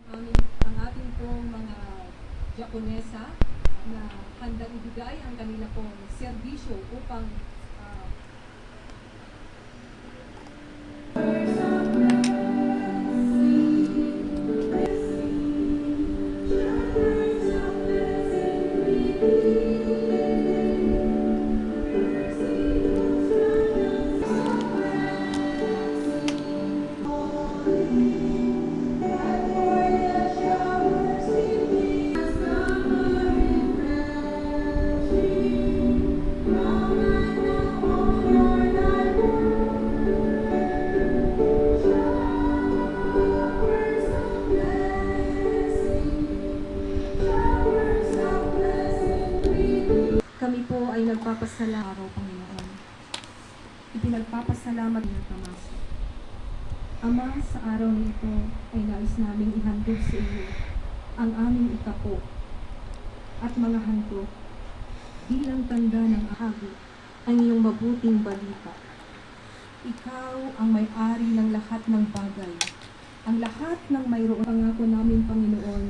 ang ating pong mga Japonesa na handang ibigay ang kanila pong serbisyo upang kami po ay nagpapasalamat araw, Panginoon. Ipinagpapasalamat ng Tomas. Ama, sa araw na ito ay nais naming ihandog sa iyo ang aming ikapo at mga handog bilang tanda ng ahagi ang iyong mabuting balita. Ikaw ang may-ari ng lahat ng bagay, ang lahat ng mayroon. Pangako namin, Panginoon,